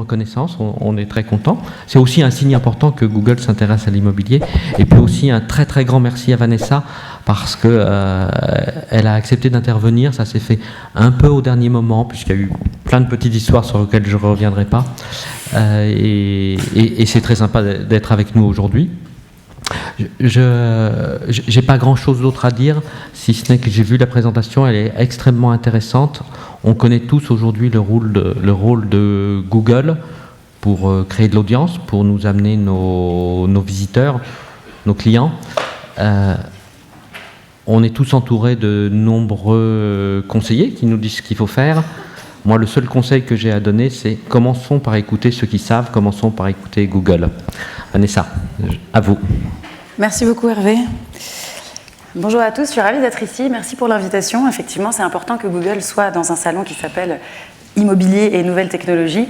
reconnaissance, on est très content. C'est aussi un signe important que Google s'intéresse à l'immobilier. Et puis aussi un très très grand merci à Vanessa parce que elle a accepté d'intervenir. Ça s'est fait un peu au dernier moment puisqu'il y a eu plein de petites histoires sur lesquelles je ne reviendrai pas. Et c'est très sympa d'être avec nous aujourd'hui. Je n'ai pas grand-chose d'autre à dire, si ce n'est que j'ai vu la présentation, elle est extrêmement intéressante. On connaît tous aujourd'hui le rôle de Google pour créer de l'audience, pour nous amener nos visiteurs, nos clients. On est tous entourés de nombreux conseillers qui nous disent ce qu'il faut faire. Moi, le seul conseil que j'ai à donner, c'est commençons par écouter ceux qui savent, commençons par écouter Google. Vanessa, à vous. Merci beaucoup Hervé. Bonjour à tous, je suis ravie d'être ici. Merci pour l'invitation. Effectivement, c'est important que Google soit dans un salon qui s'appelle Immobilier et Nouvelles Technologies.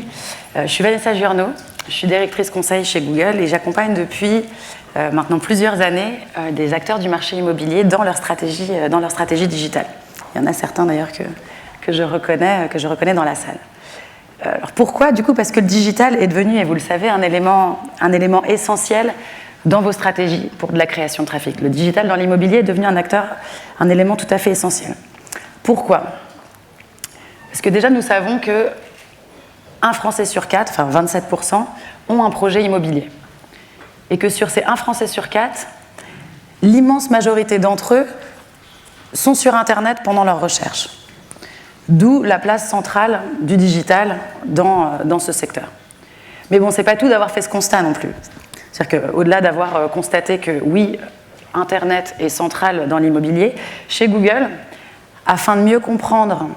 Je suis Vanessa Giorno, je suis directrice conseil chez Google et j'accompagne depuis maintenant plusieurs années des acteurs du marché immobilier dans leur stratégie digitale. Il y en a certains d'ailleurs que je reconnais dans la salle. Alors pourquoi ? Du coup, parce que le digital est devenu, et vous le savez, un élément essentiel dans vos stratégies pour de la création de trafic. Le digital dans l'immobilier est devenu un élément tout à fait essentiel. Pourquoi ? Parce que déjà, nous savons que 1 Français sur 4, enfin 27%, ont un projet immobilier. Et que sur ces 1 Français sur 4, l'immense majorité d'entre eux sont sur Internet pendant leur recherche. D'où la place centrale du digital dans ce secteur. Mais bon, c'est pas tout d'avoir fait ce constat non plus. C'est-à-dire qu'au-delà d'avoir constaté que oui, Internet est central dans l'immobilier, chez Google, afin de mieux comprendre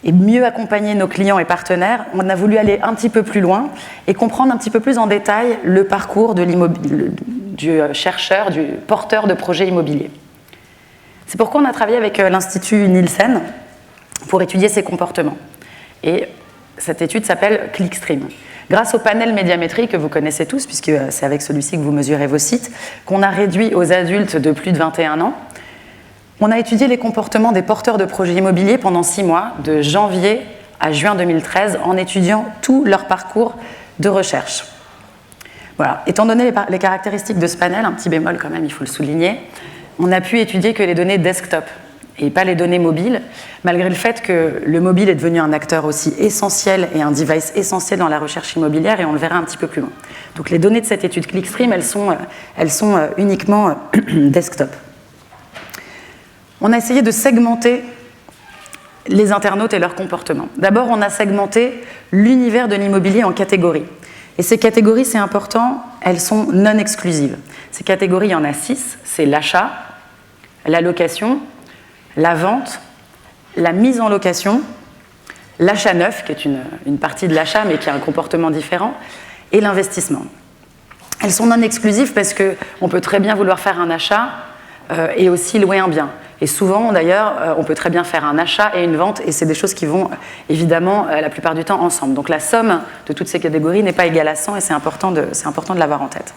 et mieux accompagner nos clients et partenaires, on a voulu aller un petit peu plus loin et comprendre un petit peu plus en détail le parcours du chercheur, du porteur de projet immobilier. C'est pourquoi on a travaillé avec l'Institut Nielsen pour étudier ces comportements. Et cette étude s'appelle Clickstream. Grâce au panel médiamétrique que vous connaissez tous, puisque c'est avec celui-ci que vous mesurez vos sites, qu'on a réduit aux adultes de plus de 21 ans, on a étudié les comportements des porteurs de projets immobiliers pendant 6 mois, de janvier à juin 2013, en étudiant tout leur parcours de recherche. Voilà. Étant donné les caractéristiques de ce panel, un petit bémol quand même, il faut le souligner, on a pu étudier que les données desktop et pas les données mobiles, malgré le fait que le mobile est devenu un acteur aussi essentiel et un device essentiel dans la recherche immobilière, et on le verra un petit peu plus loin. Donc les données de cette étude Clickstream, elles sont uniquement desktop. On a essayé de segmenter les internautes et leurs comportements. D'abord, on a segmenté l'univers de l'immobilier en catégories. Et ces catégories, c'est important, elles sont non exclusives. Ces catégories, il y en a 6, c'est l'achat, la location, la vente, la mise en location, l'achat neuf, qui est une partie de l'achat, mais qui a un comportement différent, et l'investissement. Elles sont non exclusives parce qu'on peut très bien vouloir faire un achat et aussi louer un bien. Et souvent, d'ailleurs, on peut très bien faire un achat et une vente, et c'est des choses qui vont, évidemment, la plupart du temps ensemble. Donc la somme de toutes ces catégories n'est pas égale à 100, et c'est important de l'avoir en tête.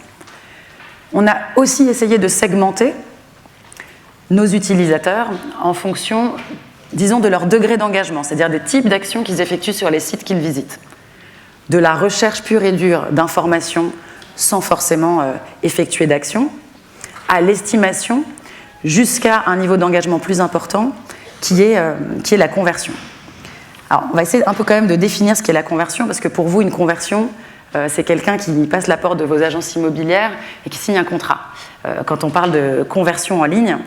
On a aussi essayé de segmenter nos utilisateurs en fonction, disons, de leur degré d'engagement, c'est-à-dire des types d'actions qu'ils effectuent sur les sites qu'ils visitent. De la recherche pure et dure d'informations sans forcément effectuer d'action, à l'estimation, jusqu'à un niveau d'engagement plus important qui est la conversion. Alors, on va essayer un peu quand même de définir ce qu'est la conversion, parce que pour vous, une conversion, c'est quelqu'un qui passe la porte de vos agences immobilières et qui signe un contrat. Quand on parle de conversion en ligne,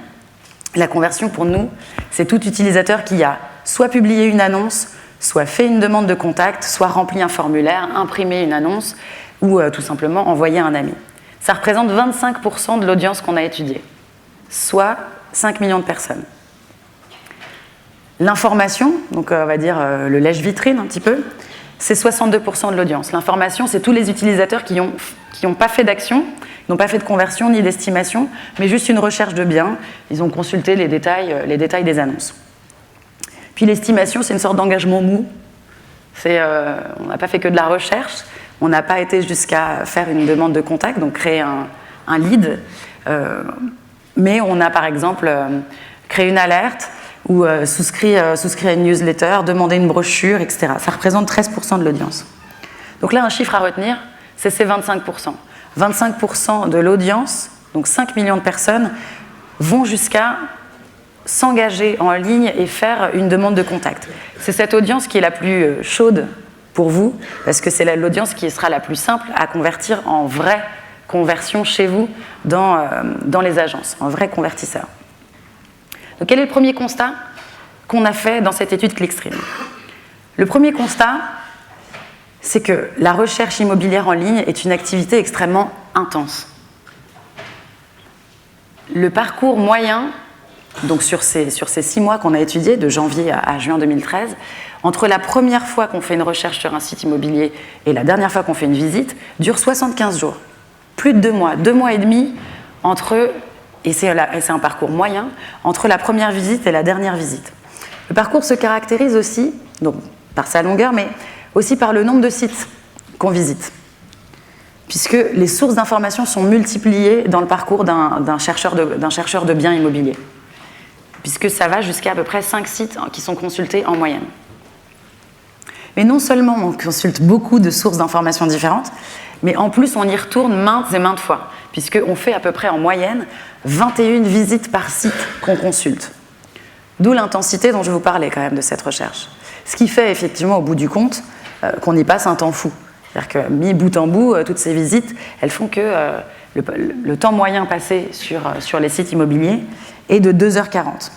la conversion, pour nous, c'est tout utilisateur qui a soit publié une annonce, soit fait une demande de contact, soit rempli un formulaire, imprimé une annonce, ou tout simplement envoyé un ami. Ça représente 25% de l'audience qu'on a étudiée, soit 5 millions de personnes. L'information, donc on va dire le lèche-vitrine un petit peu, c'est 62% de l'audience. L'information, c'est tous les utilisateurs qui n'ont pas fait d'action, n'ont pas fait de conversion ni d'estimation, mais juste une recherche de biens. Ils ont consulté les détails des annonces. Puis l'estimation, c'est une sorte d'engagement mou. On n'a pas fait que de la recherche, on n'a pas été jusqu'à faire une demande de contact, donc créer un lead, mais on a par exemple créé une alerte ou souscrit à une newsletter, demandé une brochure, etc. Ça représente 13% de l'audience. Donc là, un chiffre à retenir, c'est ces 25%. 25% de l'audience, donc 5 millions de personnes, vont jusqu'à s'engager en ligne et faire une demande de contact. C'est cette audience qui est la plus chaude pour vous, parce que c'est l'audience qui sera la plus simple à convertir en vraie conversion chez vous dans les agences, en vrai convertisseur. Donc quel est le premier constat qu'on a fait dans cette étude Clickstream? Le premier constat, c'est que la recherche immobilière en ligne est une activité extrêmement intense. Le parcours moyen, donc sur ces 6 mois qu'on a étudiés, de janvier à juin 2013, entre la première fois qu'on fait une recherche sur un site immobilier et la dernière fois qu'on fait une visite, dure 75 jours. Plus de 2 mois, 2 mois et demi entre, et c'est un parcours moyen, entre la première visite et la dernière visite. Le parcours se caractérise aussi, donc, par sa longueur, mais aussi par le nombre de sites qu'on visite, puisque les sources d'informations sont multipliées dans le parcours d'un chercheur de biens immobiliers, puisque ça va jusqu'à peu près 5 sites qui sont consultés en moyenne. Mais non seulement on consulte beaucoup de sources d'informations différentes, mais en plus on y retourne maintes et maintes fois, puisqu'on fait à peu près en moyenne 21 visites par site qu'on consulte. D'où l'intensité dont je vous parlais quand même de cette recherche. Ce qui fait effectivement au bout du compte qu'on y passe un temps fou. C'est-à-dire que mis bout en bout, toutes ces visites, elles font que le temps moyen passé sur les sites immobiliers est de 2h40.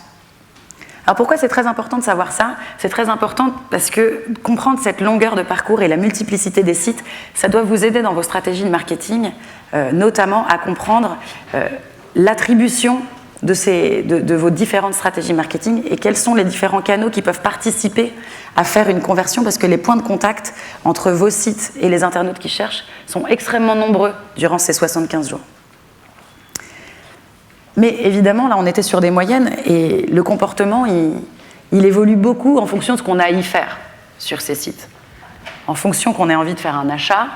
Alors pourquoi c'est très important de savoir ça? C'est très important parce que comprendre cette longueur de parcours et la multiplicité des sites, ça doit vous aider dans vos stratégies de marketing, notamment à comprendre l'attribution de vos différentes stratégies marketing et quels sont les différents canaux qui peuvent participer à faire une conversion, parce que les points de contact entre vos sites et les internautes qui cherchent sont extrêmement nombreux durant ces 75 jours. Mais évidemment, là, on était sur des moyennes et le comportement, il évolue beaucoup en fonction de ce qu'on a à y faire sur ces sites. En fonction qu'on ait envie de faire un achat,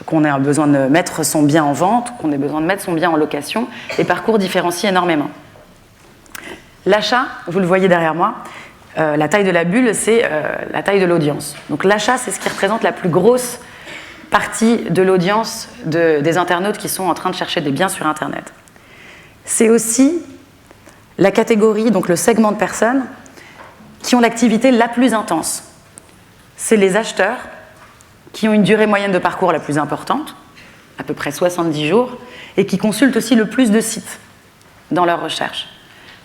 qu'on ait besoin de mettre son bien en vente, qu'on ait besoin de mettre son bien en location, les parcours différencient énormément. L'achat, vous le voyez derrière moi, la taille de la bulle, c'est la taille de l'audience. Donc l'achat, c'est ce qui représente la plus grosse partie de l'audience des internautes qui sont en train de chercher des biens sur Internet. C'est aussi la catégorie, donc le segment de personnes qui ont l'activité la plus intense. C'est les acheteurs qui ont une durée moyenne de parcours la plus importante, à peu près 70 jours, et qui consultent aussi le plus de sites dans leur recherche,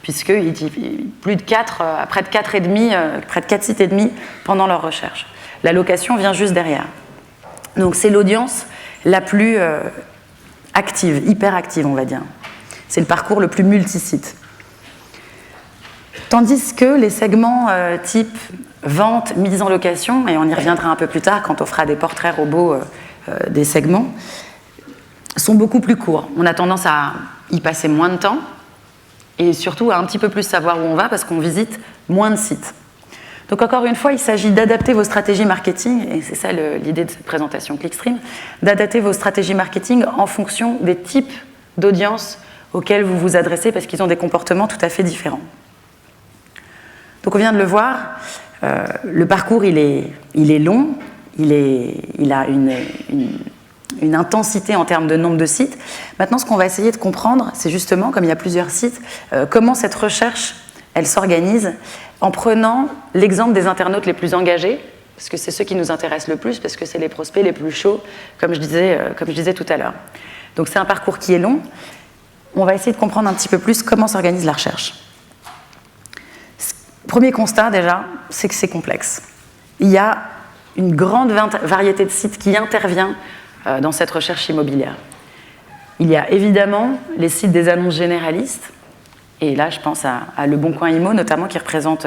puisque plus de 4, près de 4 sites et demi pendant leur recherche. La location vient juste derrière. Donc c'est l'audience la plus active, hyper active on va dire. C'est le parcours le plus multisite. Tandis que les segments type vente, mise en location, et on y reviendra un peu plus tard quand on fera des portraits robots des segments, sont beaucoup plus courts. On a tendance à y passer moins de temps et surtout à un petit peu plus savoir où on va parce qu'on visite moins de sites. Donc encore une fois, il s'agit d'adapter vos stratégies marketing, et c'est ça l'idée de cette présentation Clickstream, d'adapter vos stratégies marketing en fonction des types d'audience auxquels vous vous adressez parce qu'ils ont des comportements tout à fait différents. Donc on vient de le voir, le parcours il est long, il a une intensité en termes de nombre de sites. Maintenant, ce qu'on va essayer de comprendre, c'est justement, comme il y a plusieurs sites, comment cette recherche elle s'organise en prenant l'exemple des internautes les plus engagés, parce que c'est ceux qui nous intéressent le plus, parce que c'est les prospects les plus chauds, comme je disais tout à l'heure. Donc c'est un parcours qui est long. On va essayer de comprendre un petit peu plus comment s'organise la recherche. Premier constat déjà, c'est que c'est complexe. Il y a une grande variété de sites qui intervient dans cette recherche immobilière. Il y a évidemment les sites des annonces généralistes, et là je pense à Le Bon Coin Immo notamment qui représente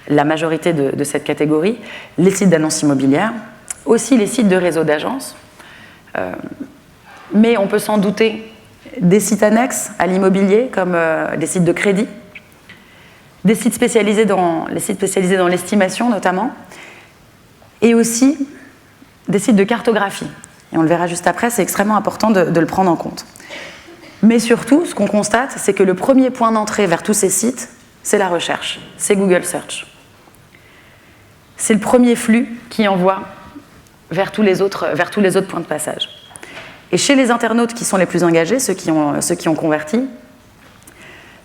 la majorité de cette catégorie, les sites d'annonces immobilières, aussi les sites de réseaux d'agences, mais on peut s'en douter des sites annexes à l'immobilier comme des sites de crédit, des sites spécialisés dans l'estimation notamment, et aussi des sites de cartographie. Et on le verra juste après, c'est extrêmement important de le prendre en compte. Mais surtout, ce qu'on constate, c'est que le premier point d'entrée vers tous ces sites, c'est la recherche, c'est Google Search. C'est le premier flux qui envoie vers tous les autres points de passage. Et chez les internautes qui sont les plus engagés, ceux qui ont converti,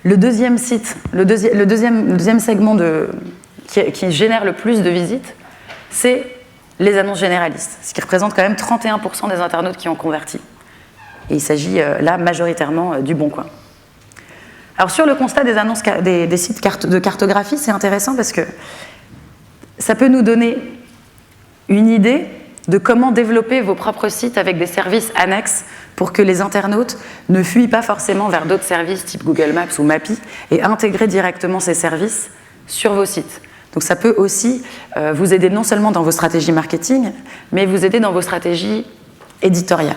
le deuxième segment qui génère le plus de visites, c'est les annonces généralistes, ce qui représente quand même 31% des internautes qui ont converti. Et il s'agit là majoritairement du Bon Coin. Alors sur le constat des annonces des sites de cartographie, c'est intéressant parce que ça peut nous donner une idée de comment développer vos propres sites avec des services annexes pour que les internautes ne fuient pas forcément vers d'autres services type Google Maps ou Mappy et intégrer directement ces services sur vos sites. Donc ça peut aussi vous aider non seulement dans vos stratégies marketing, mais vous aider dans vos stratégies éditoriales.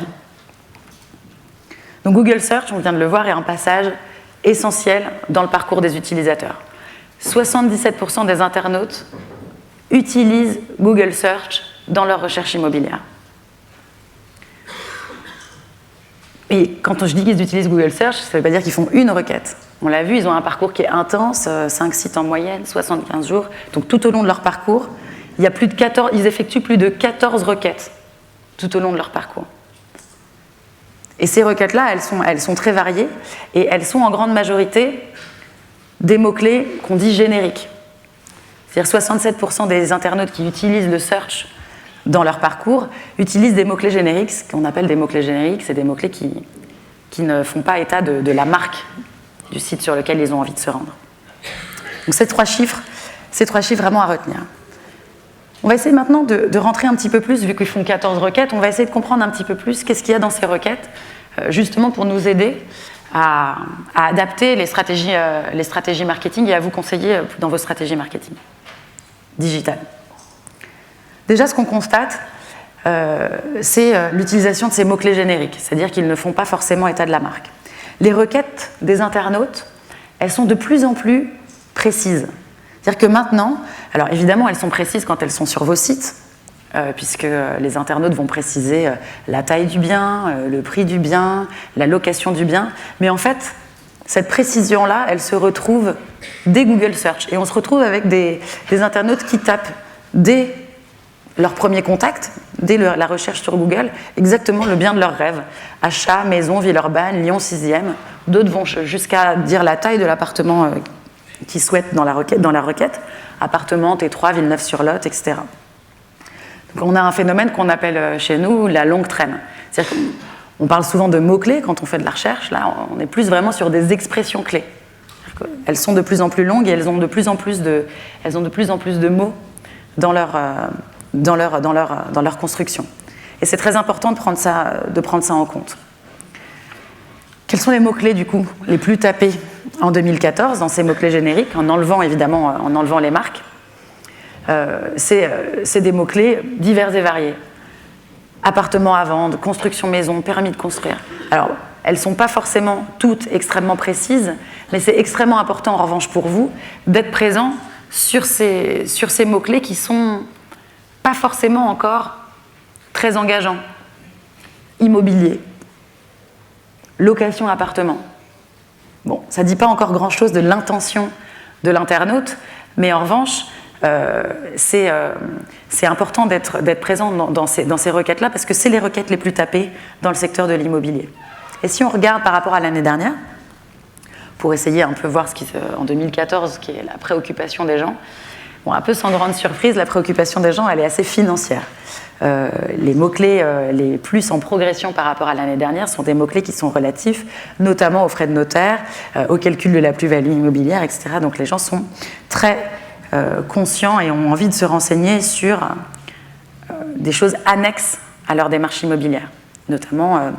Donc Google Search, on vient de le voir, est un passage essentiel dans le parcours des utilisateurs. 77% des internautes utilisent Google Search dans leur recherche immobilière. Et quand je dis qu'ils utilisent Google Search, ça ne veut pas dire qu'ils font une requête. On l'a vu, ils ont un parcours qui est intense, 5 sites en moyenne, 75 jours. Donc tout au long de leur parcours, ils effectuent plus de 14 requêtes tout au long de leur parcours. Et ces requêtes-là, elles sont très variées et elles sont en grande majorité des mots-clés qu'on dit génériques. C'est-à-dire 67% des internautes qui utilisent le search dans leur parcours utilisent des mots-clés génériques. Ce qu'on appelle des mots-clés génériques, c'est des mots-clés qui ne font pas état de la marque du site sur lequel ils ont envie de se rendre. Donc ces trois chiffres vraiment à retenir. On va essayer maintenant de rentrer un petit peu plus, vu qu'ils font 14 requêtes, on va essayer de comprendre un petit peu plus qu'est-ce qu'il y a dans ces requêtes, justement pour nous aider à adapter les stratégies marketing et à vous conseiller dans vos stratégies marketing digitales. Déjà, ce qu'on constate, c'est l'utilisation de ces mots-clés génériques, c'est-à-dire qu'ils ne font pas forcément état de la marque. Les requêtes des internautes, elles sont de plus en plus précises. C'est-à-dire que maintenant, alors évidemment, elles sont précises quand elles sont sur vos sites, puisque les internautes vont préciser la taille du bien, le prix du bien, la location du bien, mais en fait, cette précision-là, elle se retrouve dès Google Search. Et on se retrouve avec des internautes qui tapent dès leur premier contact, dès la recherche sur Google, exactement le bien de leur rêve. Achat, maison, Villeurbanne, Lyon 6e. D'autres vont jusqu'à dire la taille de l'appartement qu'ils souhaitent dans la requête. Appartement, T3, Villeneuve-sur-Lot, etc. Donc on a un phénomène qu'on appelle chez nous la longue traîne. C'est-à-dire qu'on parle souvent de mots-clés quand on fait de la recherche. Là, on est plus vraiment sur des expressions clés. Elles sont de plus en plus longues et elles ont de plus en plus de mots dans leur construction. Et c'est très important de prendre ça en compte. Quels sont les mots-clés, du coup, les plus tapés en 2014 dans ces mots-clés génériques, en enlevant les marques? C'est des mots-clés divers et variés. Appartement à vendre, construction maison, permis de construire. Alors, elles ne sont pas forcément toutes extrêmement précises, mais c'est extrêmement important, en revanche, pour vous, d'être présent sur ces mots-clés qui ne sont pas forcément encore très engageants. Immobilier, location appartement. Bon, ça ne dit pas encore grand-chose de l'intention de l'internaute, mais en revanche, c'est important d'être présent dans ces requêtes-là, parce que c'est les requêtes les plus tapées dans le secteur de l'immobilier. Et si on regarde par rapport à l'année dernière, pour essayer un peu voir en 2014, qui est la préoccupation des gens, bon, un peu sans grande surprise, la préoccupation des gens, elle est assez financière. Les mots-clés les plus en progression par rapport à l'année dernière sont des mots-clés qui sont relatifs, notamment aux frais de notaire, au calcul de la plus-value immobilière, etc. Donc les gens sont très conscients et ont envie de se renseigner sur des choses annexes à leur démarche immobilière, notamment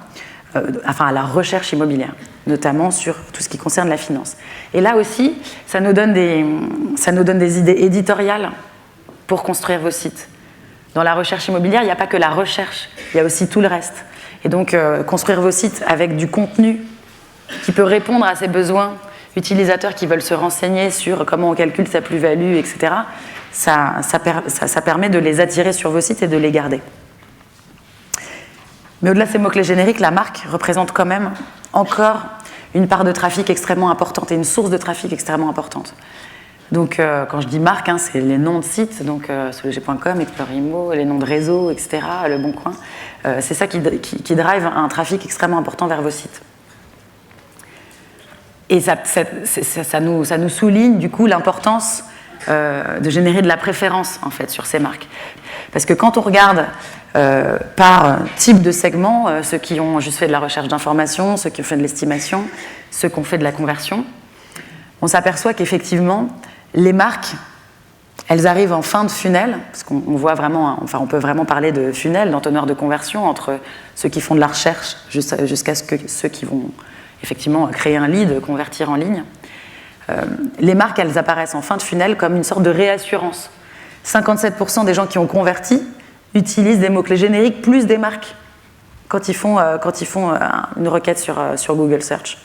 à la recherche immobilière, notamment sur tout ce qui concerne la finance. Et là aussi, ça nous donne des idées éditoriales pour construire vos sites. Dans la recherche immobilière, il n'y a pas que la recherche, il y a aussi tout le reste. Et donc, construire vos sites avec du contenu qui peut répondre à ces besoins utilisateurs qui veulent se renseigner sur comment on calcule sa plus-value, etc., ça permet de les attirer sur vos sites et de les garder. Mais au-delà de ces mots-clés génériques, la marque représente quand même encore une part de trafic extrêmement importante et une source de trafic extrêmement importante. Donc, quand je dis marque, c'est les noms de sites, donc Sologer.com, Explore.imo, les noms de réseaux, etc., Le Bon Coin. C'est ça qui drive un trafic extrêmement important vers vos sites. Et ça nous souligne du coup l'importance de générer de la préférence en fait sur ces marques. Parce que quand on regarde par type de segment, ceux qui ont juste fait de la recherche d'information, ceux qui ont fait de l'estimation, ceux qui ont fait de la conversion, on s'aperçoit qu'effectivement, les marques, elles arrivent en fin de funnel, parce qu'on voit vraiment, on peut vraiment parler de funnel, d'entonnoir de conversion entre ceux qui font de la recherche jusqu'à ceux qui vont effectivement créer un lead, convertir en ligne. Les marques, elles apparaissent en fin de funnel comme une sorte de réassurance. 57% des gens qui ont converti utilisent des mots-clés génériques plus des marques quand ils font une requête sur Google Search.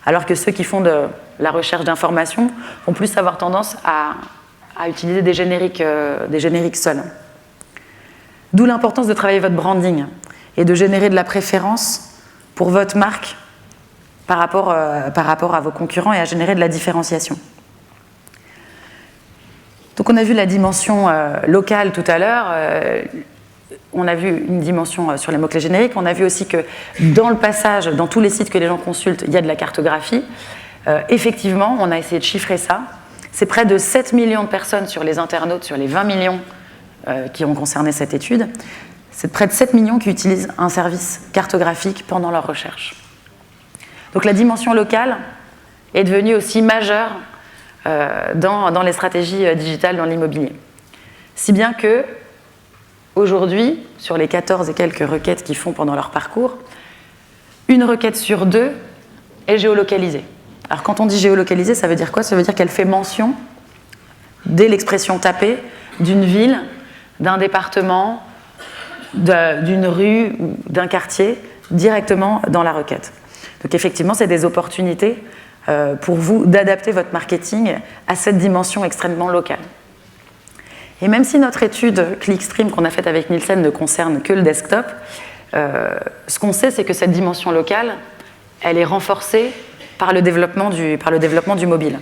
Alors que ceux qui font de la recherche d'information vont plus avoir tendance à utiliser des génériques seuls. D'où l'importance de travailler votre branding et de générer de la préférence pour votre marque par rapport à vos concurrents et à générer de la différenciation. Donc on a vu la dimension locale tout à l'heure, on a vu une dimension sur les mots-clés génériques, on a vu aussi que dans le passage, dans tous les sites que les gens consultent, il y a de la cartographie. Effectivement, on a essayé de chiffrer ça. C'est près de 7 millions de personnes sur les internautes, sur les 20 millions qui ont concerné cette étude. C'est près de 7 millions qui utilisent un service cartographique pendant leur recherche. Donc la dimension locale est devenue aussi majeure dans les stratégies digitales dans l'immobilier. Si bien que, aujourd'hui, sur les 14 et quelques requêtes qu'ils font pendant leur parcours, une requête sur 2 est géolocalisée. Alors quand on dit géolocalisée, ça veut dire quoi? Ça veut dire qu'elle fait mention, dès l'expression tapée, d'une ville, d'un département, d'une rue, d'un quartier, directement dans la requête. Donc effectivement, c'est des opportunités pour vous d'adapter votre marketing à cette dimension extrêmement locale. Et même si notre étude Clickstream qu'on a faite avec Nielsen ne concerne que le desktop, ce qu'on sait, c'est que cette dimension locale, elle est renforcée par le développement du mobile.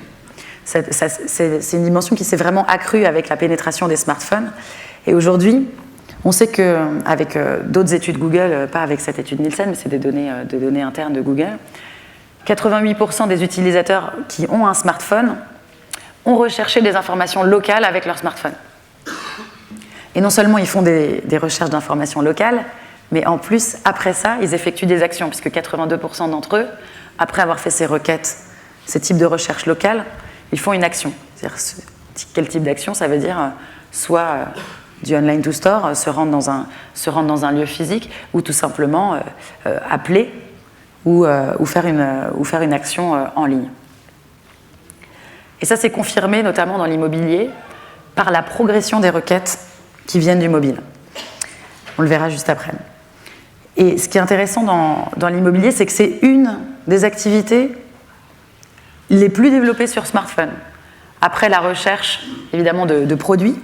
C'est une dimension qui s'est vraiment accrue avec la pénétration des smartphones. Et aujourd'hui, on sait qu'avec d'autres études Google, pas avec cette étude Nielsen, mais c'est des données internes de Google, 88% des utilisateurs qui ont un smartphone ont recherché des informations locales avec leur smartphone. Et non seulement ils font des recherches d'informations locales, mais en plus, après ça, ils effectuent des actions, puisque 82% d'entre eux, après avoir fait ces requêtes, ces types de recherches locales, ils font une action. C'est-à-dire, quel type d'action? Ça veut dire soit du online to store, se rendre dans un lieu physique, ou tout simplement appeler ou faire une action en ligne. Et ça, c'est confirmé notamment dans l'immobilier par la progression des requêtes qui viennent du mobile. On le verra juste après. Et ce qui est intéressant dans l'immobilier, c'est que c'est une des activités les plus développées sur smartphone. Après la recherche, évidemment, de produits,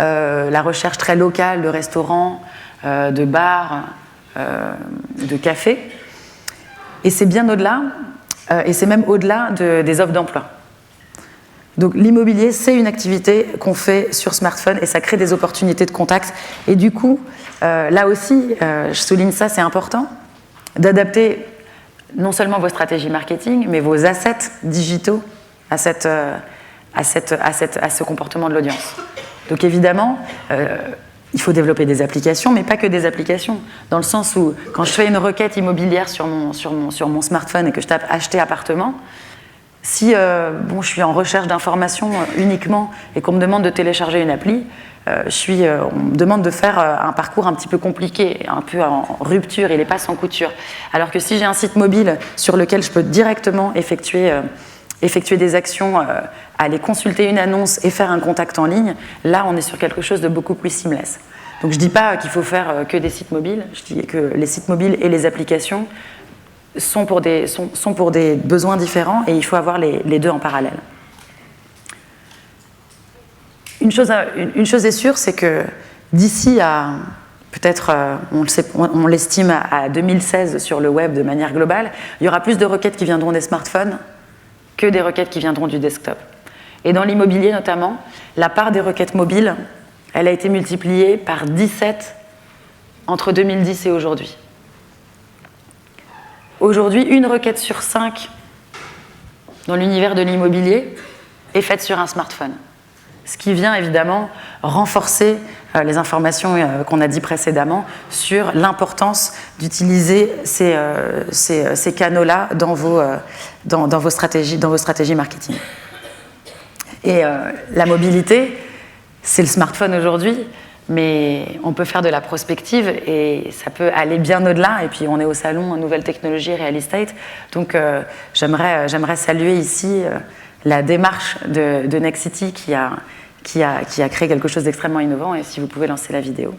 la recherche très locale de restaurants, de bars, de cafés. Et c'est bien au-delà, et c'est même au-delà des offres d'emploi. Donc l'immobilier, c'est une activité qu'on fait sur smartphone et ça crée des opportunités de contact. Et du coup, là aussi, je souligne ça, c'est important, d'adapter non seulement vos stratégies marketing, mais vos assets digitaux à ce comportement de l'audience. Donc évidemment, il faut développer des applications, mais pas que des applications. Dans le sens où, quand je fais une requête immobilière sur mon smartphone et que je tape « acheter appartement », si je suis en recherche d'informations uniquement et qu'on me demande de télécharger une appli, on me demande de faire un parcours un petit peu compliqué, un peu en rupture, il n'est pas sans couture. Alors que si j'ai un site mobile sur lequel je peux directement effectuer des actions, aller consulter une annonce et faire un contact en ligne, là on est sur quelque chose de beaucoup plus seamless. Donc je ne dis pas qu'il faut faire que des sites mobiles, je dis que les sites mobiles et les applications sont pour des besoins différents et il faut avoir les deux en parallèle. Une chose est sûre, c'est que d'ici à, peut-être, on l'estime à 2016 sur le web de manière globale, il y aura plus de requêtes qui viendront des smartphones que des requêtes qui viendront du desktop. Et dans l'immobilier notamment, la part des requêtes mobiles, elle a été multipliée par 17 entre 2010 et aujourd'hui. Aujourd'hui, une requête sur 5 dans l'univers de l'immobilier est faite sur un smartphone. Ce qui vient évidemment renforcer les informations qu'on a dit précédemment sur l'importance d'utiliser ces canaux-là dans vos stratégies marketing. Et la mobilité, c'est le smartphone aujourd'hui, mais on peut faire de la prospective et ça peut aller bien au-delà. Et puis on est au salon Nouvelles Technologies Real Estate, donc j'aimerais saluer ici la démarche de Nexity qui a créé quelque chose d'extrêmement innovant. Et si vous pouvez lancer la vidéo.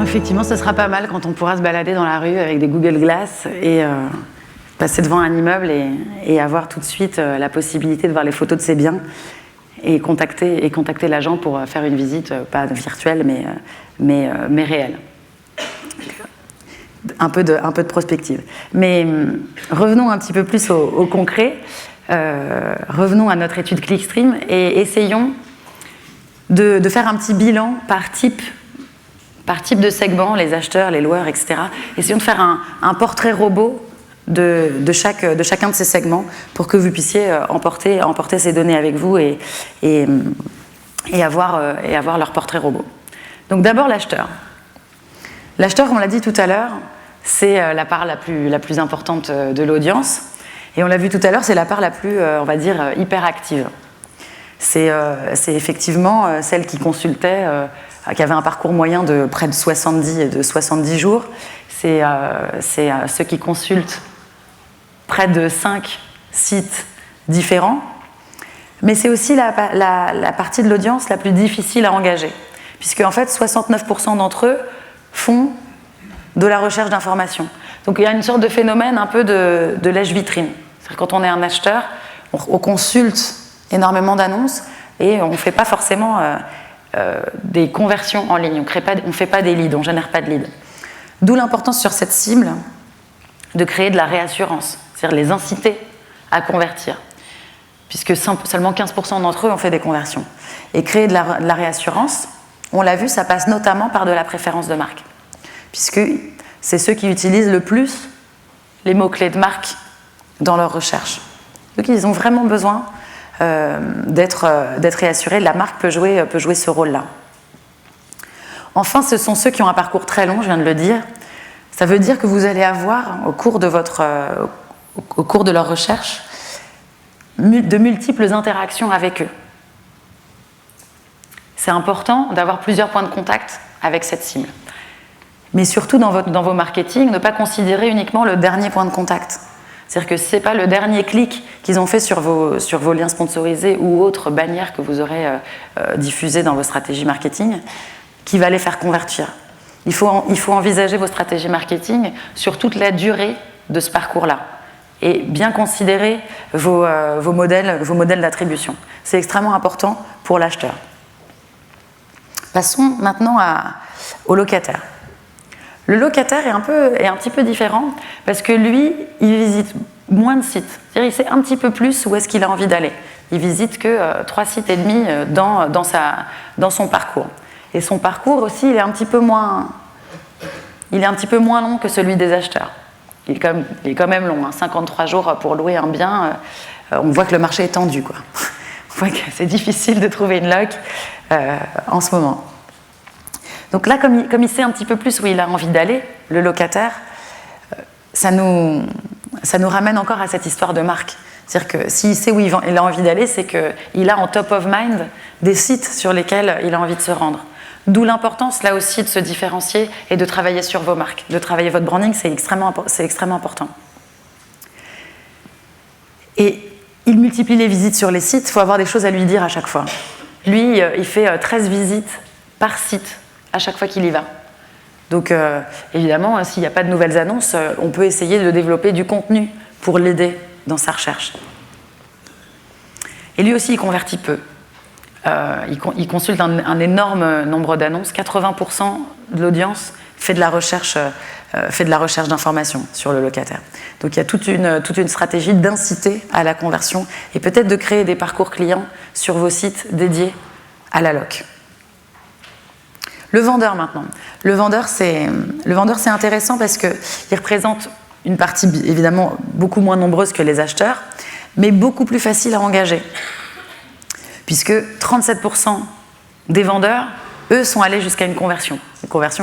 Effectivement, ce sera pas mal quand on pourra se balader dans la rue avec des Google Glass et passer devant un immeuble et avoir tout de suite la possibilité de voir les photos de ses biens et contacter l'agent pour faire une visite, pas virtuelle, mais réelle. Un peu de prospective. Mais revenons un petit peu plus au concret. Revenons à notre étude Clickstream et essayons de faire un petit bilan par type de segment, les acheteurs, les loueurs, etc. Essayons de faire un portrait robot de chacun de ces segments pour que vous puissiez emporter ces données avec vous et avoir leur portrait robot. Donc d'abord l'acheteur. L'acheteur, on l'a dit tout à l'heure, c'est la part la plus importante de l'audience. Et on l'a vu tout à l'heure, c'est la part la plus, on va dire, hyperactive. C'est effectivement celle qui consultait, qui avait un parcours moyen de près de 70 jours. C'est ceux qui consultent près de 5 sites différents. Mais c'est aussi la partie de l'audience la plus difficile à engager. Puisque, en fait, 69% d'entre eux font de la recherche d'informations. Donc, il y a une sorte de phénomène un peu de lèche-vitrine. C'est-à-dire quand on est un acheteur, on consulte énormément d'annonces et on ne fait pas forcément des conversions en ligne. On ne fait pas des leads, on ne génère pas de leads. D'où l'importance sur cette cible de créer de la réassurance, c'est-à-dire les inciter à convertir. Puisque seulement 15% d'entre eux ont fait des conversions. Et créer de la réassurance, on l'a vu, ça passe notamment par de la préférence de marque. Puisque c'est ceux qui utilisent le plus les mots-clés de marque dans leur recherche. Donc ils ont vraiment besoin d'être réassurés. La marque peut jouer ce rôle-là. Enfin, ce sont ceux qui ont un parcours très long, je viens de le dire. Ça veut dire que vous allez avoir, au cours de leur recherche, de multiples interactions avec eux. C'est important d'avoir plusieurs points de contact avec cette cible. Mais surtout dans vos marketing, ne pas considérer uniquement le dernier point de contact. C'est-à-dire que ce n'est pas le dernier clic qu'ils ont fait sur vos liens sponsorisés ou autres bannières que vous aurez diffusées dans vos stratégies marketing qui va les faire convertir. Il faut envisager vos stratégies marketing sur toute la durée de ce parcours-là et bien considérer vos modèles d'attribution. C'est extrêmement important pour l'acheteur. Passons maintenant au locataire. Le locataire est un petit peu différent parce que lui, il visite moins de sites. C'est-à-dire il sait un petit peu plus où est-ce qu'il a envie d'aller. Il visite que 3 sites et demi dans son parcours. Et son parcours aussi, il est un petit peu moins long que celui des acheteurs. Il est quand même long, 53 jours pour louer un bien. On voit que le marché est tendu, quoi. On voit que c'est difficile de trouver une loc en ce moment. Donc là, comme il sait un petit peu plus où il a envie d'aller, le locataire, ça nous ramène encore à cette histoire de marque. C'est-à-dire que s'il sait où il a envie d'aller, c'est qu'il a en top of mind des sites sur lesquels il a envie de se rendre. D'où l'importance, là aussi, de se différencier et de travailler sur vos marques. De travailler votre branding, c'est extrêmement important. Et il multiplie les visites sur les sites, il faut avoir des choses à lui dire à chaque fois. Lui, il fait 13 visites par site à chaque fois qu'il y va. Donc, évidemment, s'il n'y a pas de nouvelles annonces, on peut essayer de développer du contenu pour l'aider dans sa recherche. Et lui aussi, il convertit peu. Il consulte un énorme nombre d'annonces. 80% de l'audience fait de la recherche d'informations sur le locataire. Donc il y a toute une stratégie d'inciter à la conversion et peut-être de créer des parcours clients sur vos sites dédiés à la loc. Le vendeur maintenant. Le vendeur c'est intéressant parce qu'il représente une partie évidemment beaucoup moins nombreuse que les acheteurs, mais beaucoup plus facile à engager. Puisque 37% des vendeurs, eux, sont allés jusqu'à une conversion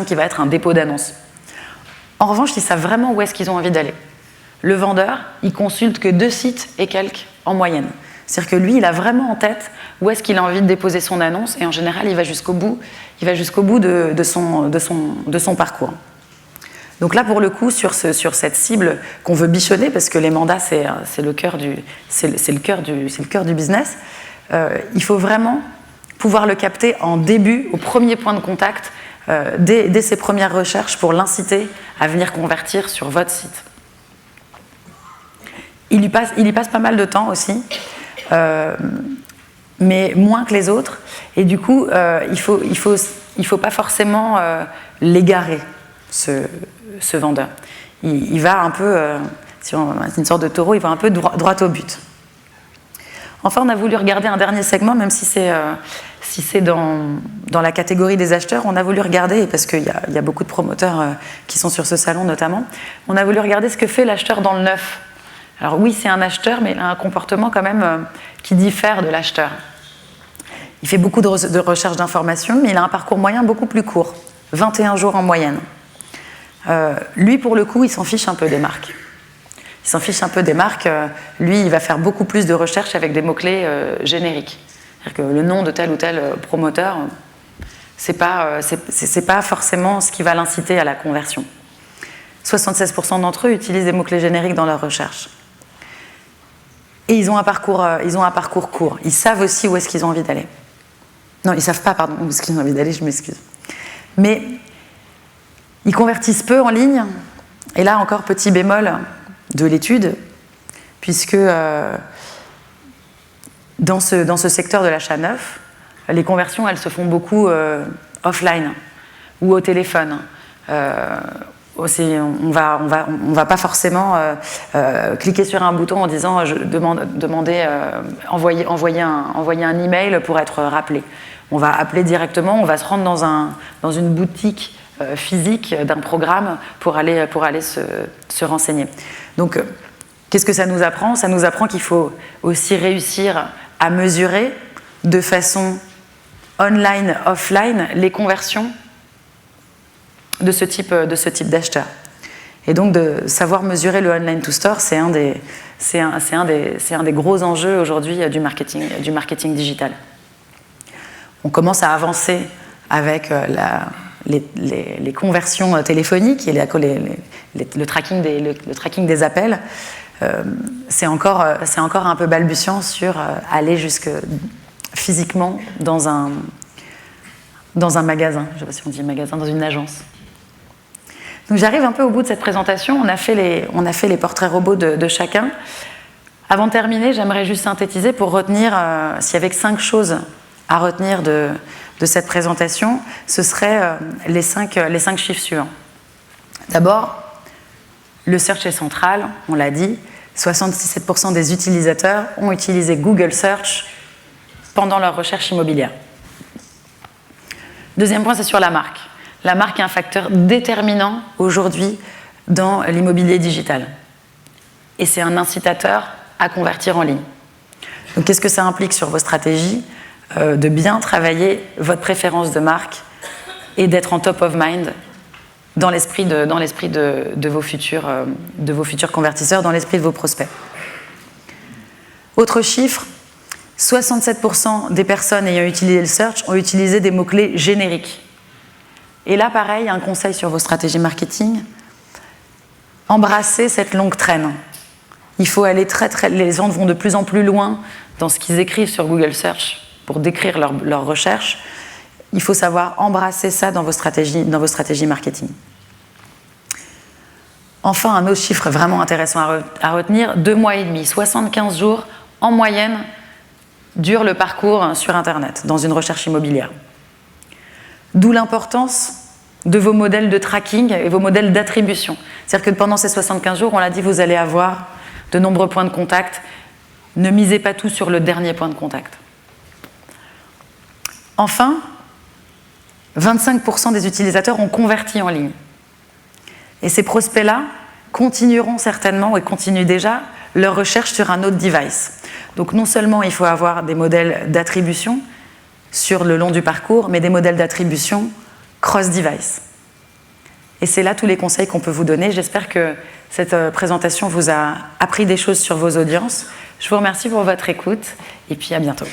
qui va être un dépôt d'annonce. En revanche, ils savent vraiment où est-ce qu'ils ont envie d'aller. Le vendeur, il consulte que 2 sites et quelques en moyenne. C'est-à-dire que lui, il a vraiment en tête où est-ce qu'il a envie de déposer son annonce et en général, il va jusqu'au bout de son parcours. Donc là, pour le coup, sur cette cible qu'on veut bichonner, parce que les mandats, c'est le cœur du business, il faut vraiment pouvoir le capter en début, au premier point de contact, dès ses premières recherches pour l'inciter à venir convertir sur votre site. Il y passe pas mal de temps aussi, mais moins que les autres. Et du coup, il faut pas forcément l'égarer, ce vendeur. Il va un peu, c'est une sorte de taureau, il va un peu droit au but. Enfin, on a voulu regarder un dernier segment, même si c'est dans la catégorie des acheteurs, on a voulu regarder, parce qu'il y a beaucoup de promoteurs qui sont sur ce salon notamment, on a voulu regarder ce que fait l'acheteur dans le neuf. Alors oui, c'est un acheteur, mais il a un comportement quand même qui diffère de l'acheteur. Il fait beaucoup de recherche d'informations, mais il a un parcours moyen beaucoup plus court, 21 jours en moyenne. Lui, pour le coup, il s'en fiche un peu des marques. Il s'en fiche un peu des marques. Lui, il va faire beaucoup plus de recherches avec des mots-clés génériques. C'est-à-dire que le nom de tel ou tel promoteur, c'est pas forcément ce qui va l'inciter à la conversion. 76% d'entre eux utilisent des mots-clés génériques dans leur recherche. Et ils ont un parcours court. Ils savent aussi où est-ce qu'ils ont envie d'aller. Non, ils ne savent pas, pardon, où est-ce qu'ils ont envie d'aller, je m'excuse. Mais ils convertissent peu en ligne. Et là, encore petit bémol de l'étude, puisque dans ce secteur de l'achat neuf, les conversions, elles se font beaucoup offline ou au téléphone. On va pas forcément cliquer sur un bouton en disant envoyer un email pour être rappelé. On va appeler directement, on va se rendre dans une boutique physique d'un programme pour aller se renseigner. Donc, qu'est-ce que ça nous apprend ? Ça nous apprend qu'il faut aussi réussir à mesurer de façon online, offline, les conversions de ce type d'acheteurs. Et donc, de savoir mesurer le online to store, c'est un des gros enjeux aujourd'hui du marketing digital. On commence à avancer avec les conversions téléphoniques et le tracking des appels. C'est encore un peu balbutiant sur aller jusque physiquement dans un magasin, je ne sais pas si on dit magasin, dans une agence. Donc j'arrive un peu au bout de cette présentation. On a fait les portraits robots de chacun. Avant de terminer, j'aimerais juste synthétiser pour retenir, s'il y avait que 5 choses à retenir de cette présentation, ce serait les 5 chiffres suivants. D'abord, le search est central, on l'a dit, 77% des utilisateurs ont utilisé Google Search pendant leur recherche immobilière. Deuxième point, c'est sur la marque. La marque est un facteur déterminant aujourd'hui dans l'immobilier digital. Et c'est un incitateur à convertir en ligne. Donc, qu'est-ce que ça implique sur vos stratégies ? De bien travailler votre préférence de marque et d'être en top of mind dans l'esprit de vos futurs convertisseurs, dans l'esprit de vos prospects. Autre chiffre, 67% des personnes ayant utilisé le search ont utilisé des mots-clés génériques. Et là, pareil, un conseil sur vos stratégies marketing, embrassez cette longue traîne. Il faut aller les gens vont de plus en plus loin dans ce qu'ils écrivent sur Google Search pour décrire leur recherche. Il faut savoir embrasser ça dans vos stratégies marketing. Enfin, un autre chiffre vraiment intéressant à retenir, 2 mois et demi, 75 jours en moyenne dure le parcours sur Internet, dans une recherche immobilière. D'où l'importance de vos modèles de tracking et vos modèles d'attribution. C'est-à-dire que pendant ces 75 jours, on l'a dit, vous allez avoir de nombreux points de contact. Ne misez pas tout sur le dernier point de contact. Enfin, 25% des utilisateurs ont converti en ligne. Et ces prospects-là continueront certainement, et continuent déjà, leur recherche sur un autre device. Donc non seulement il faut avoir des modèles d'attribution sur le long du parcours, mais des modèles d'attribution cross-device. Et c'est là tous les conseils qu'on peut vous donner. J'espère que cette présentation vous a appris des choses sur vos audiences. Je vous remercie pour votre écoute, et puis à bientôt.